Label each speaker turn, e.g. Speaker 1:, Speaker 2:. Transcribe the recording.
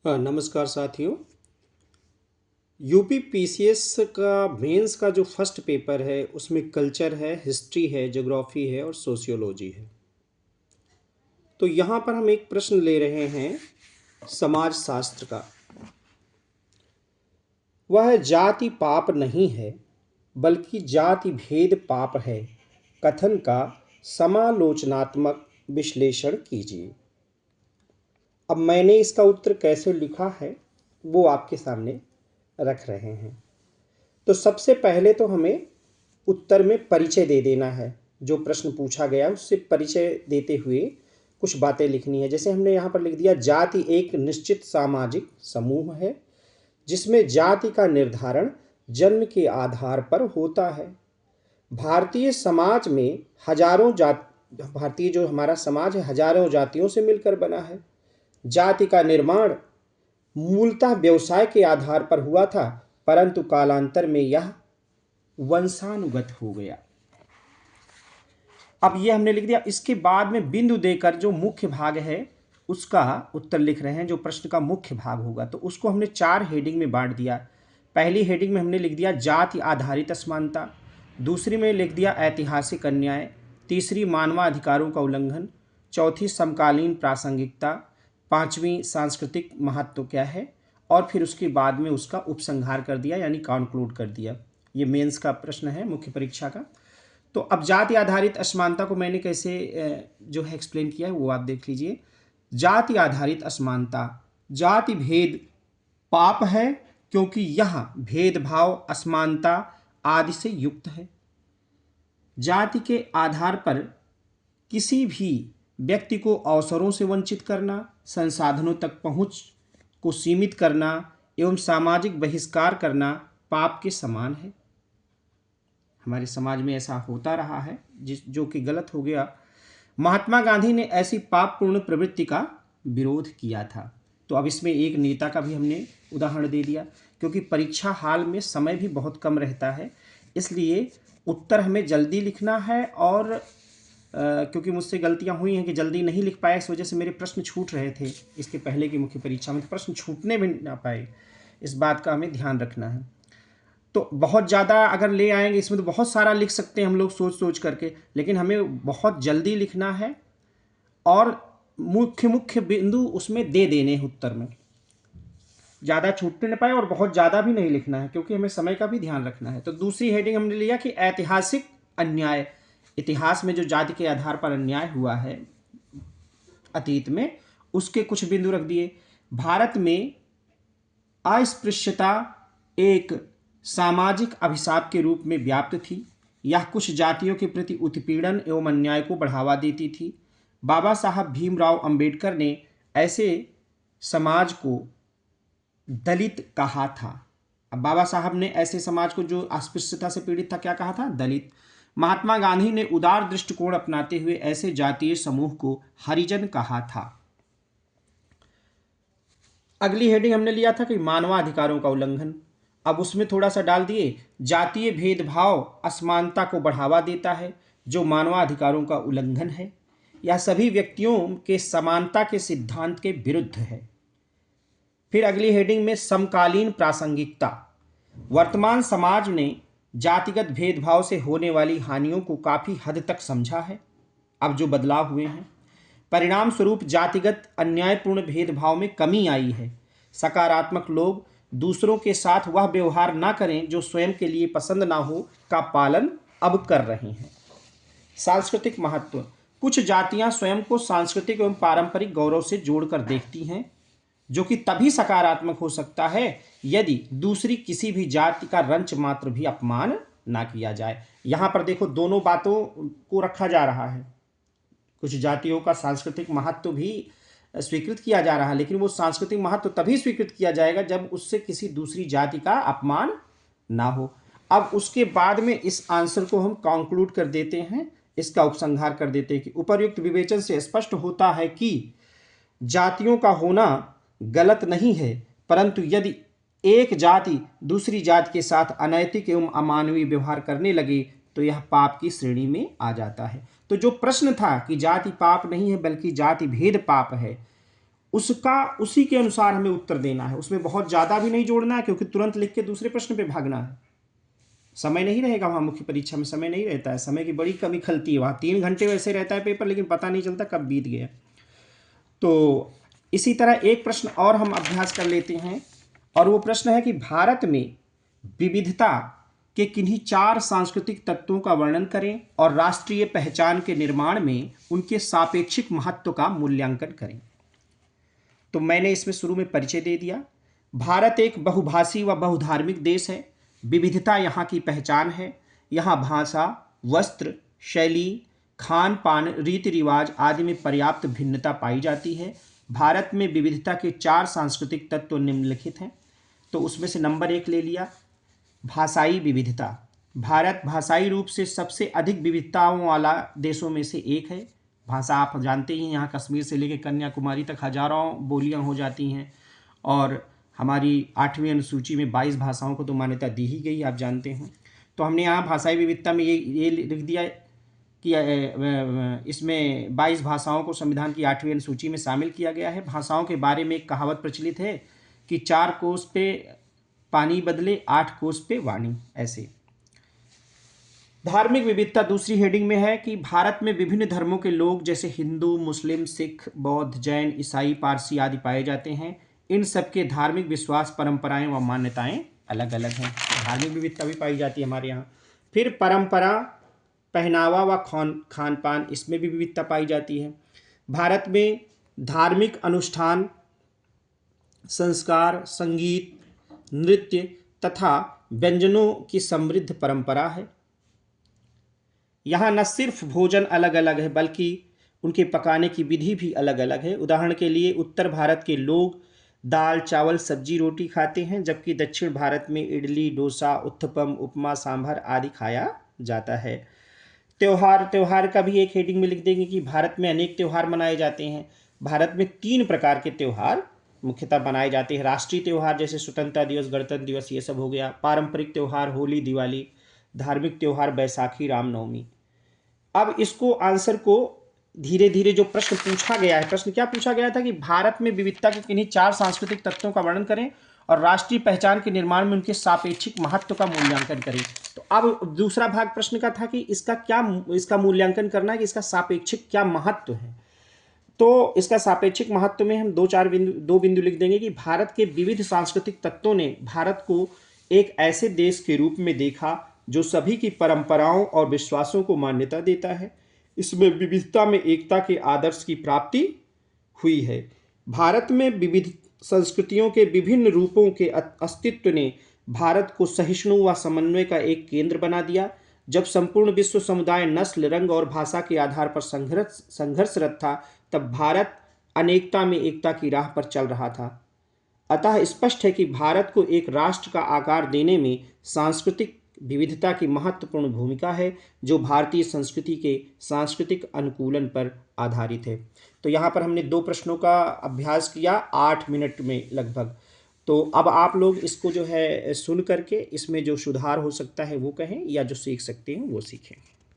Speaker 1: नमस्कार साथियों। UP PCS का मेंस का जो फर्स्ट पेपर है उसमें कल्चर है, हिस्ट्री है, ज्योग्राफी है और सोशियोलॉजी है। तो यहाँ पर हम एक प्रश्न ले रहे हैं समाज शास्त्र का। वह जाति पाप नहीं है बल्कि जाति भेद पाप है, कथन का समालोचनात्मक विश्लेषण कीजिए। अब मैंने इसका उत्तर कैसे लिखा है वो आपके सामने रख रहे हैं। तो सबसे पहले तो हमें उत्तर में परिचय दे देना है। जो प्रश्न पूछा गया उससे परिचय देते हुए कुछ बातें लिखनी है। जैसे हमने यहाँ पर लिख दिया, जाति एक निश्चित सामाजिक समूह है जिसमें जाति का निर्धारण जन्म के आधार पर होता है। भारतीय समाज में भारतीय जो हमारा समाज है हजारों जातियों से मिलकर बना है। जाति का निर्माण मूलतः व्यवसाय के आधार पर हुआ था, परंतु कालांतर में यह वंशानुगत हो गया। अब ये हमने लिख दिया। इसके बाद में बिंदु देकर जो मुख्य भाग है उसका उत्तर लिख रहे हैं। जो प्रश्न का मुख्य भाग होगा तो उसको हमने 4 हेडिंग में बांट दिया। पहली हेडिंग में हमने लिख दिया जाति आधारित असमानता, दूसरी में लिख दिया ऐतिहासिक अन्याय, तीसरी मानवाधिकारों का उल्लंघन, चौथी समकालीन प्रासंगिकता, पांचवी सांस्कृतिक महत्व क्या है, और फिर उसके बाद में उसका उपसंहार कर दिया यानी कॉन्क्लूड कर दिया। ये मेंस का प्रश्न है मुख्य परीक्षा का। तो अब जाति आधारित असमानता को मैंने कैसे जो है एक्सप्लेन किया है वो आप देख लीजिए। जाति आधारित असमानता, जाति भेद पाप है क्योंकि यह भेदभाव, असमानता आदि से युक्त है। जाति के आधार पर किसी भी व्यक्ति को अवसरों से वंचित करना, संसाधनों तक पहुंच को सीमित करना एवं सामाजिक बहिष्कार करना पाप के समान है। हमारे समाज में ऐसा होता रहा है जो कि गलत हो गया। महात्मा गांधी ने ऐसी पापपूर्ण प्रवृत्ति का विरोध किया था। तो अब इसमें एक नेता का भी हमने उदाहरण दे दिया। क्योंकि परीक्षा हाल में समय भी बहुत कम रहता है, इसलिए उत्तर हमें जल्दी लिखना है। और क्योंकि मुझसे गलतियां हुई हैं कि जल्दी नहीं लिख पाया, इस वजह से मेरे प्रश्न छूट रहे थे। इसके पहले की मुख्य परीक्षा में प्रश्न छूटने भी ना पाए, इस बात का हमें ध्यान रखना है। तो बहुत ज़्यादा अगर ले आएंगे इसमें तो बहुत सारा लिख सकते हैं हम लोग सोच सोच करके, लेकिन हमें बहुत जल्दी लिखना है और मुख्य मुख्य बिंदु उसमें दे देने हैं उत्तर में। ज़्यादा छूटने न पाए और बहुत ज़्यादा भी नहीं लिखना है क्योंकि हमें समय का भी ध्यान रखना है। तो दूसरी हेडिंग हमने लिया कि ऐतिहासिक अन्याय। इतिहास में जो जाति के आधार पर अन्याय हुआ है अतीत में, उसके कुछ बिंदु रख दिए। भारत में अस्पृश्यता एक सामाजिक अभिशाप के रूप में व्याप्त थी। यह कुछ जातियों के प्रति उत्पीड़न एवं अन्याय को बढ़ावा देती थी। बाबा साहब भीमराव अंबेडकर ने ऐसे समाज को दलित कहा था। अब बाबा साहब ने ऐसे समाज को जो अस्पृश्यता से पीड़ित था क्या कहा था? दलित। महात्मा गांधी ने उदार दृष्टिकोण अपनाते हुए ऐसे जातीय समूह को हरिजन कहा था। अगली हेडिंग हमने लिया था कि मानवाधिकारों का उल्लंघन। अब उसमें थोड़ा सा डाल दिए, जातीय भेदभाव असमानता को बढ़ावा देता है जो मानवाधिकारों का उल्लंघन है। यह सभी व्यक्तियों के समानता के सिद्धांत के विरुद्ध है। फिर अगली हेडिंग में समकालीन प्रासंगिकता। वर्तमान समाज ने जातिगत भेदभाव से होने वाली हानियों को काफी हद तक समझा है। अब जो बदलाव हुए हैं, परिणाम स्वरूप जातिगत अन्यायपूर्ण भेदभाव में कमी आई है। सकारात्मक लोग दूसरों के साथ वह व्यवहार ना करें जो स्वयं के लिए पसंद ना हो का पालन अब कर रहे हैं। सांस्कृतिक महत्व। कुछ जातियां स्वयं को सांस्कृतिक एवं पारंपरिक गौरव से जोड़कर देखती हैं, जो कि तभी सकारात्मक हो सकता है यदि दूसरी किसी भी जाति का रंच मात्र भी अपमान ना किया जाए। यहां पर देखो दोनों बातों को रखा जा रहा है। कुछ जातियों का सांस्कृतिक महत्व भी स्वीकृत किया जा रहा है, लेकिन वो सांस्कृतिक महत्व तभी स्वीकृत किया जाएगा जब उससे किसी दूसरी जाति का अपमान ना हो। अब उसके बाद में इस आंसर को हम कंक्लूड कर देते हैं, इसका उपसंहार कर देते हैं कि उपर्युक्त विवेचन से स्पष्ट होता है कि जातियों का होना गलत नहीं है, परंतु यदि एक जाति दूसरी जाति के साथ अनैतिक एवं अमानवीय व्यवहार करने लगे तो यह पाप की श्रेणी में आ जाता है। तो जो प्रश्न था कि जाति पाप नहीं है बल्कि जाति भेद पाप है, उसी के अनुसार हमें उत्तर देना है। उसमें बहुत ज़्यादा भी नहीं जोड़ना है, क्योंकि तुरंत लिख के दूसरे प्रश्न पे भागना है। समय नहीं रहेगा वहाँ, मुख्य परीक्षा में समय नहीं रहता है, समय की बड़ी कमी खलती है वहाँ। 3 घंटे वैसे रहता है पेपर, लेकिन पता नहीं चलता कब बीत गया। तो इसी तरह एक प्रश्न और हम अभ्यास कर लेते हैं, और वो प्रश्न है कि भारत में विविधता के किन्हीं 4 सांस्कृतिक तत्वों का वर्णन करें और राष्ट्रीय पहचान के निर्माण में उनके सापेक्षिक महत्व का मूल्यांकन करें। तो मैंने इसमें शुरू में परिचय दे दिया। भारत एक बहुभाषी व बहुधार्मिक देश है। विविधता यहाँ की पहचान है। यहाँ भाषा, वस्त्र, शैली, खान पान, रीति रिवाज आदि में पर्याप्त भिन्नता पाई जाती है। भारत में विविधता के 4 सांस्कृतिक तत्व निम्नलिखित हैं। तो उसमें से नंबर 1 ले लिया, भाषाई विविधता। भारत भाषाई रूप से सबसे अधिक विविधताओं वाला देशों में से एक है। भाषा आप जानते ही हैं, यहाँ कश्मीर से लेकर कन्याकुमारी तक हजारों बोलियां हो जाती हैं, और हमारी 8वीं अनुसूची में 22 भाषाओं को तो मान्यता दी ही गई, आप जानते हैं। तो हमने यहाँ भाषाई विविधता में ये लिख दिया कि इसमें 22 भाषाओं को संविधान की 8वीं अनुसूची में शामिल किया गया है। भाषाओं के बारे में एक कहावत प्रचलित है कि 4 कोस पे पानी बदले 8 कोस पे वाणी। ऐसे धार्मिक विविधता दूसरी हेडिंग में है कि भारत में विभिन्न धर्मों के लोग जैसे हिंदू, मुस्लिम, सिख, बौद्ध, जैन, ईसाई, पारसी आदि पाए जाते हैं। इन सबके धार्मिक विश्वास, परंपराएं व मान्यताएं अलग अलग हैं। धार्मिक विविधता भी पाई जाती है हमारे यहाँ। फिर परंपरा, पहनावा व खान पान, इसमें भी विविधता पाई जाती है। भारत में धार्मिक अनुष्ठान, संस्कार, संगीत, नृत्य तथा व्यंजनों की समृद्ध परंपरा है। यहाँ न सिर्फ भोजन अलग अलग है, बल्कि उनके पकाने की विधि भी अलग अलग है। उदाहरण के लिए उत्तर भारत के लोग दाल, चावल, सब्जी, रोटी खाते हैं, जबकि दक्षिण भारत में इडली, डोसा, उत्तपम, उपमा, सांभर आदि खाया जाता है। त्यौहार का भी एक हेडिंग में लिख देंगे कि भारत में अनेक त्यौहार मनाए जाते हैं। भारत में 3 प्रकार के त्यौहार मुख्यतः मनाए जाते हैं। राष्ट्रीय त्यौहार जैसे स्वतंत्रता दिवस, गणतंत्र दिवस, ये सब हो गया। पारंपरिक त्यौहार होली, दिवाली। धार्मिक त्यौहार बैसाखी, रामनवमी। अब इसको आंसर को धीरे धीरे जो प्रश्न पूछा गया है, प्रश्न क्या पूछा गया था कि भारत में विविधता के किन्हीं 4 सांस्कृतिक तत्वों का वर्णन करें और राष्ट्रीय पहचान के निर्माण में उनके सापेक्षिक महत्व का मूल्यांकन करें। तो अब दूसरा भाग प्रश्न का था कि इसका मूल्यांकन करना है कि इसका सापेक्षिक क्या महत्व है। तो इसका सापेक्षिक महत्व में हम 2 बिंदु लिख देंगे कि भारत के विविध सांस्कृतिक तत्वों ने भारत को एक ऐसे देश के रूप में देखा जो सभी की परंपराओं और विश्वासों को मान्यता देता है। इसमें विविधता में एकता के आदर्श की प्राप्ति हुई है। भारत में विविध संस्कृतियों के विभिन्न रूपों के अस्तित्व ने भारत को सहिष्णु व समन्वय का एक केंद्र बना दिया। जब संपूर्ण विश्व समुदाय नस्ल, रंग और भाषा के आधार पर संघर्षरत था, तब भारत अनेकता में एकता की राह पर चल रहा था। अतः स्पष्ट है कि भारत को एक राष्ट्र का आकार देने में सांस्कृतिक विविधता की महत्वपूर्ण भूमिका है, जो भारतीय संस्कृति के सांस्कृतिक अनुकूलन पर आधारित है। तो यहाँ पर हमने 2 प्रश्नों का अभ्यास किया 8 मिनट में लगभग। तो अब आप लोग इसको जो है सुन करके इसमें जो सुधार हो सकता है वो कहें, या जो सीख सकते हैं वो सीखें।